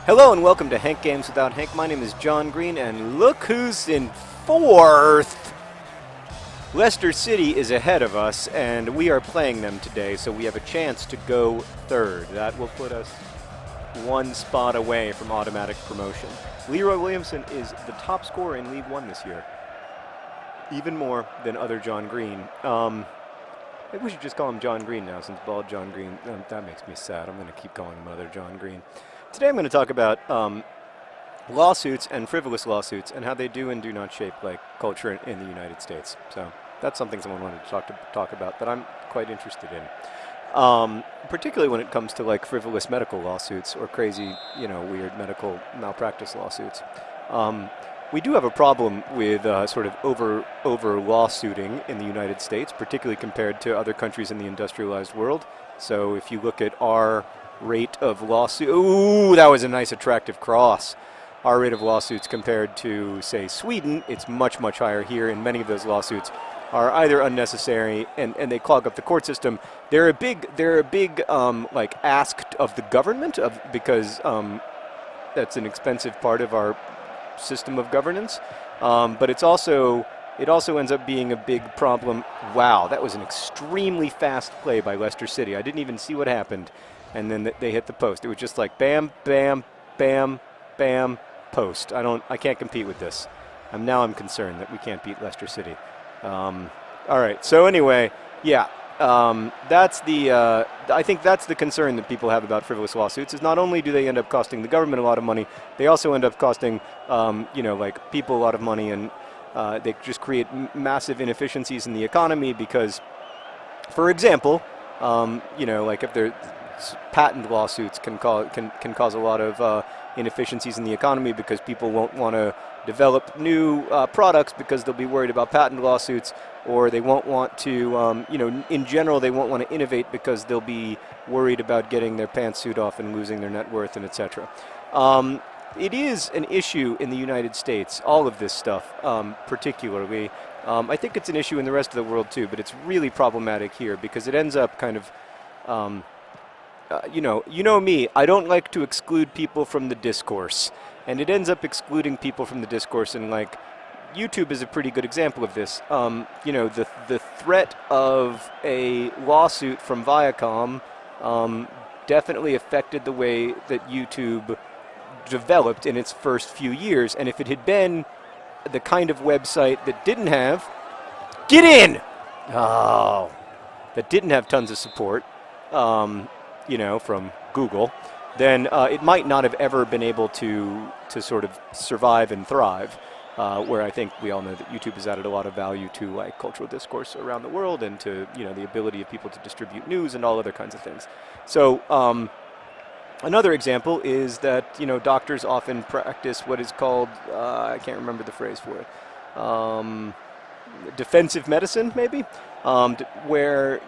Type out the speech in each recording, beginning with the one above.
Hello and welcome to Hank Games Without Hank. My name is John Green, and look who's in fourth! Leicester City is ahead of us, and we are playing them today, so we have a chance to go third. That will put us one spot away from automatic promotion. Leroy Williamson is the top scorer in League One this year, even more than other John Green. Maybe we should just call him John Green now, since bald John Green, that makes me sad. I'm going to keep calling him other John Green. Today I'm going to talk about lawsuits and frivolous lawsuits and how they do and do not shape like culture in the United States. So that's something someone wanted to talk about that I'm quite interested in, particularly when it comes to like frivolous medical lawsuits or crazy, weird medical malpractice lawsuits. We do have a problem with sort of over lawsuiting in the United States, particularly compared to other countries in the industrialized world. So if you look at our rate of lawsuits, ooh, that was a nice attractive cross. Our rate of lawsuits compared to, say, Sweden, it's much, much higher here, and many of those lawsuits are either unnecessary and they clog up the court system. They're a big like ask of the government because that's an expensive part of our system of governance, but it also ends up being a big problem. Wow, that was an extremely fast play by Leicester City. I didn't even see what happened, and then they hit the post. It was just like bam, bam, bam, bam, post. I can't compete with this. I'm concerned that we can't beat Leicester City. All right. So anyway, yeah. I think that's the concern that people have about frivolous lawsuits, is not only do they end up costing the government a lot of money, they also end up costing, like people a lot of money, and they just create massive inefficiencies in the economy because, for example, like if they're patent lawsuits can cause a lot of inefficiencies in the economy because people won't want to develop new products because they'll be worried about patent lawsuits, or they won't want to, in general, they won't want to innovate because they'll be worried about getting their pantsuit off and losing their net worth and etc. It is an issue in the United States, all of this stuff, particularly. I think it's an issue in the rest of the world too, but it's really problematic here because it ends up kind of you know me, I don't like to exclude people from the discourse, and it ends up excluding people from the discourse, and like YouTube is a pretty good example of this. The threat of a lawsuit from Viacom definitely affected the way that YouTube developed in its first few years, and if it had been the kind of website that didn't have that didn't have tons of support, from Google, then it might not have ever been able to sort of survive and thrive, where I think we all know that YouTube has added a lot of value to like cultural discourse around the world and to the ability of people to distribute news and all other kinds of things. So another example is that doctors often practice what is called I can't remember the phrase for it, defensive medicine maybe, where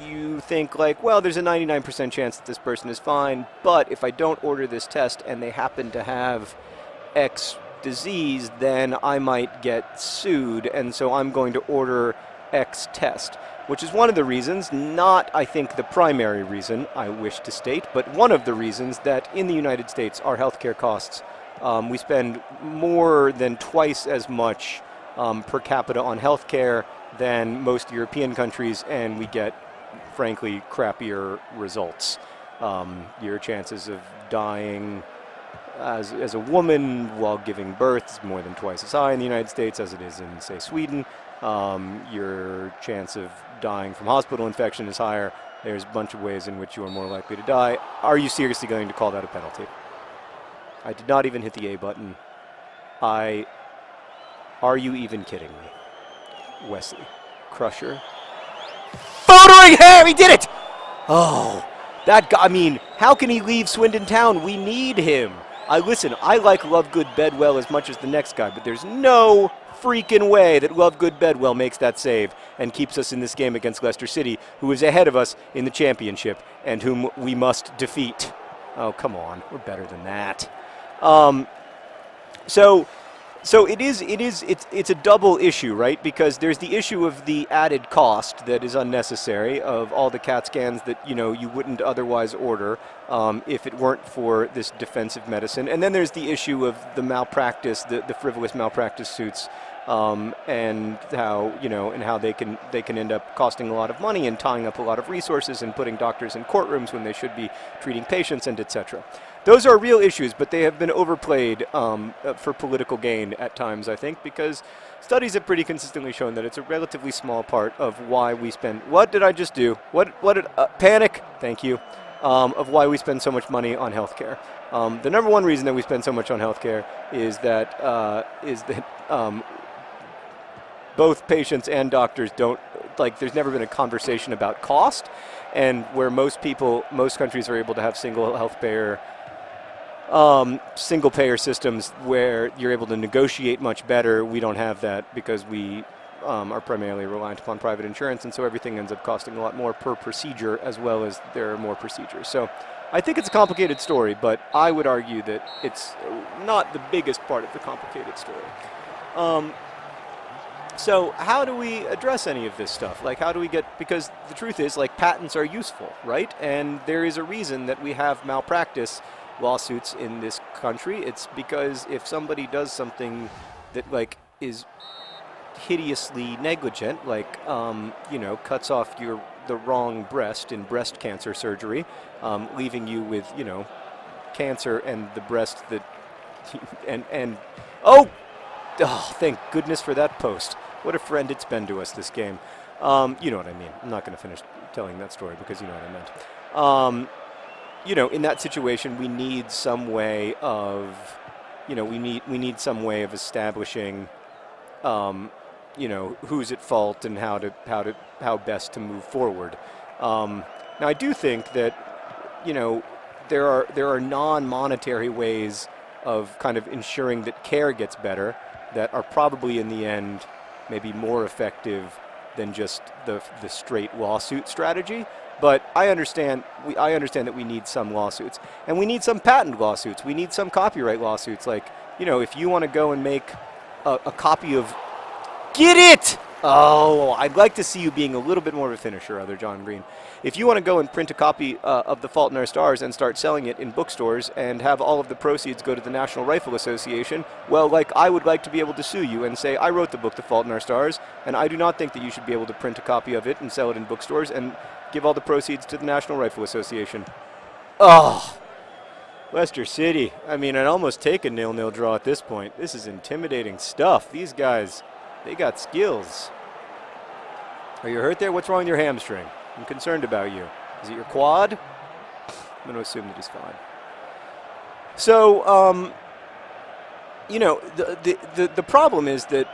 you think like, well, there's a 99% chance that this person is fine, but if I don't order this test and they happen to have X disease, then I might get sued, and so I'm going to order X test, which is one of the reasons, not I think the primary reason I wish to state, but one of the reasons that in the United States our healthcare costs, we spend more than twice as much per capita on healthcare than most European countries, and we get frankly crappier results. Your chances of dying as a woman while giving birth is more than twice as high in the United States as it is in, say, Sweden. Your chance of dying from hospital infection is higher. There's a bunch of ways in which you are more likely to die. Are you seriously going to call that a penalty? I did not even hit the A button. Are you even kidding me? Wesley Crusher. Photoing him! He did it! Oh, that guy, I mean, how can he leave Swindon Town? We need him. I like Lovegood Bedwell as much as the next guy, but there's no freaking way that Lovegood Bedwell makes that save and keeps us in this game against Leicester City, who is ahead of us in the championship and whom we must defeat. Oh, come on. We're better than that. So So it's a double issue, right? Because there's the issue of the added cost that is unnecessary of all the CAT scans that you wouldn't otherwise order if it weren't for this defensive medicine. And then there's the issue of the malpractice, the frivolous malpractice suits, and how they can end up costing a lot of money and tying up a lot of resources and putting doctors in courtrooms when they should be treating patients and etc. Those are real issues, but they have been overplayed for political gain at times, I think, because studies have pretty consistently shown that it's a relatively small part of why we spend. What did I just do? What did panic? Thank you. Of why we spend so much money on healthcare. The number one reason that we spend so much on healthcare is that both patients and doctors don't there's never been a conversation about cost, and where most countries are able to have single payer systems where you're able to negotiate much better. We don't have that because we are primarily reliant upon private insurance, and so everything ends up costing a lot more per procedure, as well as there are more procedures. So I think it's a complicated story, but I would argue that it's not the biggest part of the complicated story. So how do we address any of this stuff? How do we because the truth is, patents are useful, right? And there is a reason that we have malpractice lawsuits in this country. It's because if somebody does something that is hideously negligent, cuts off the wrong breast in breast cancer surgery, leaving you with cancer and the breast that oh, thank goodness for that post. What a friend it's been to us, this game. You know what I mean. I'm not going to finish telling that story because you know what I meant. In that situation, we need some way of, we need some way of establishing, who's at fault and how best to move forward. Now, I do think that, there are non-monetary ways of kind of ensuring that care gets better that are probably in the end maybe more effective than just the straight lawsuit strategy. But I understand that we need some lawsuits, and we need some patent lawsuits. We need some copyright lawsuits. If you want to go and make a copy of, get it? Oh, I'd like to see you being a little bit more of a finisher, other John Green. If you want to go and print a copy of The Fault in Our Stars and start selling it in bookstores and have all of the proceeds go to the National Rifle Association, well, I would like to be able to sue you and say, I wrote the book The Fault in Our Stars, and I do not think that you should be able to print a copy of it and sell it in bookstores and give all the proceeds to the National Rifle Association. Oh, Leicester City. I mean, I'd almost take a 0-0 draw at this point. This is intimidating stuff. These guys, they got skills. Are you hurt there? What's wrong with your hamstring? I'm concerned about you. Is it your quad? I'm going to assume that he's fine. So, the problem is that,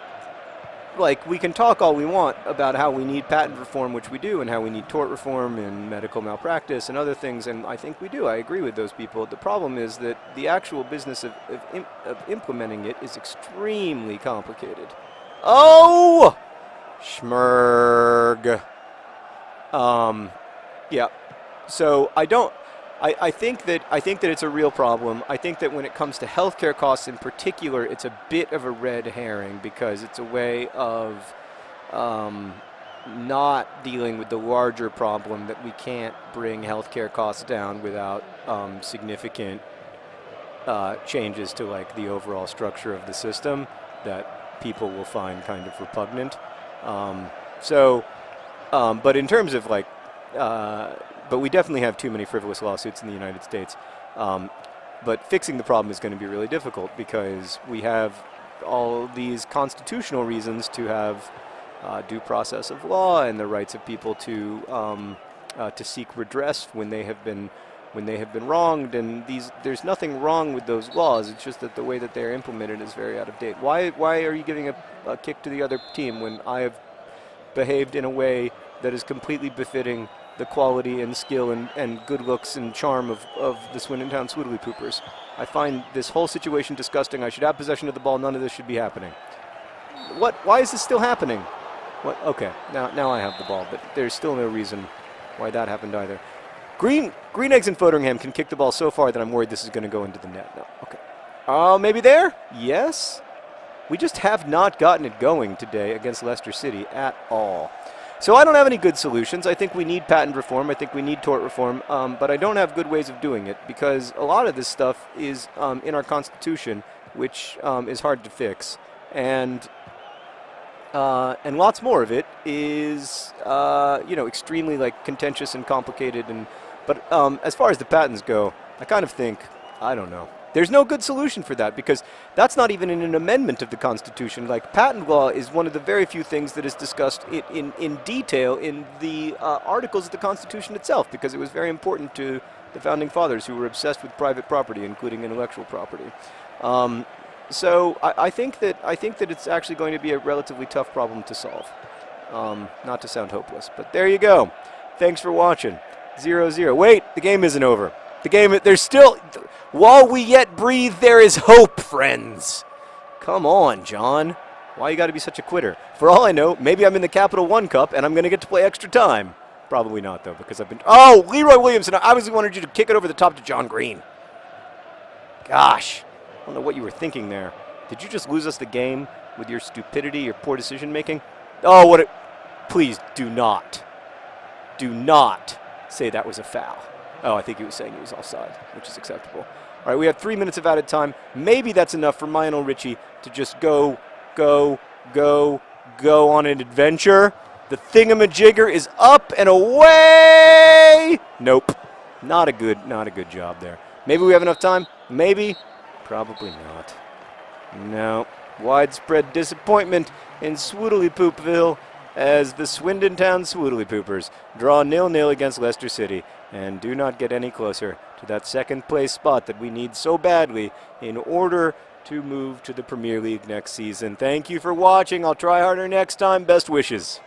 we can talk all we want about how we need patent reform, which we do, and how we need tort reform and medical malpractice and other things, and I think we do. I agree with those people. The problem is that the actual business of implementing it is extremely complicated. Oh! Schmerg. Yeah. So I think that it's a real problem. I think that when it comes to healthcare costs in particular, it's a bit of a red herring because it's a way of not dealing with the larger problem that we can't bring healthcare costs down without significant changes to the overall structure of the system that people will find kind of repugnant. But in terms of but we definitely have too many frivolous lawsuits in the United States. But fixing the problem is going to be really difficult because we have all these constitutional reasons to have due process of law and the rights of people to seek redress when they have been wronged. And there's nothing wrong with those laws. It's just that the way that they're implemented is very out of date. Why are you giving a kick to the other team when I have behaved in a way that is completely befitting the quality and skill and good looks and charm of the Swindon Swoodilypoopers? I find this whole situation disgusting. I should have possession of the ball. None of this should be happening. What? Why is this still happening? What? Okay, now I have the ball, but there's still no reason why that happened either. Green Eggs and Foderingham can kick the ball so far that I'm worried this is going to go into the net. No, okay. Oh, maybe there? Yes? We just have not gotten it going today against Leicester City at all. So I don't have any good solutions. I think we need patent reform. I think we need tort reform. But I don't have good ways of doing it because a lot of this stuff is in our Constitution, which is hard to fix. And lots more of it is, extremely like contentious and complicated. But as far as the patents go, I kind of think, I don't know. There's no good solution for that because that's not even in an amendment of the Constitution. Like, patent law is one of the very few things that is discussed in detail in the articles of the Constitution itself, because it was very important to the Founding Fathers, who were obsessed with private property, including intellectual property. So I think that it's actually going to be a relatively tough problem to solve. Not to sound hopeless, but there you go. Thanks for watching. 0-0. Wait, the game isn't over. The game, there's still, while we yet breathe, there is hope, friends. Come on, John. Why you got to be such a quitter? For all I know, maybe I'm in the Capital One Cup and I'm going to get to play extra time. Probably not, though, because I've been, oh, Leroy Williamson, I obviously wanted you to kick it over the top to John Green. Gosh, I don't know what you were thinking there. Did you just lose us the game with your stupidity, your poor decision-making? Oh, what a, please do not say that was a foul. Oh, I think he was saying he was offside, which is acceptable. All right, we have 3 minutes of added time. Maybe that's enough for Lionel Richie to just go on an adventure. The thingamajigger is up and away. Nope, not a good job there. Maybe we have enough time. Maybe, probably not. No, widespread disappointment in Swoodilypoopville as the Swindon Town Swoodilypoopers draw 0-0 against Leicester City and do not get any closer to that second place spot that we need so badly in order to move to the Premier League next season. Thank you for watching. I'll try harder next time. Best wishes.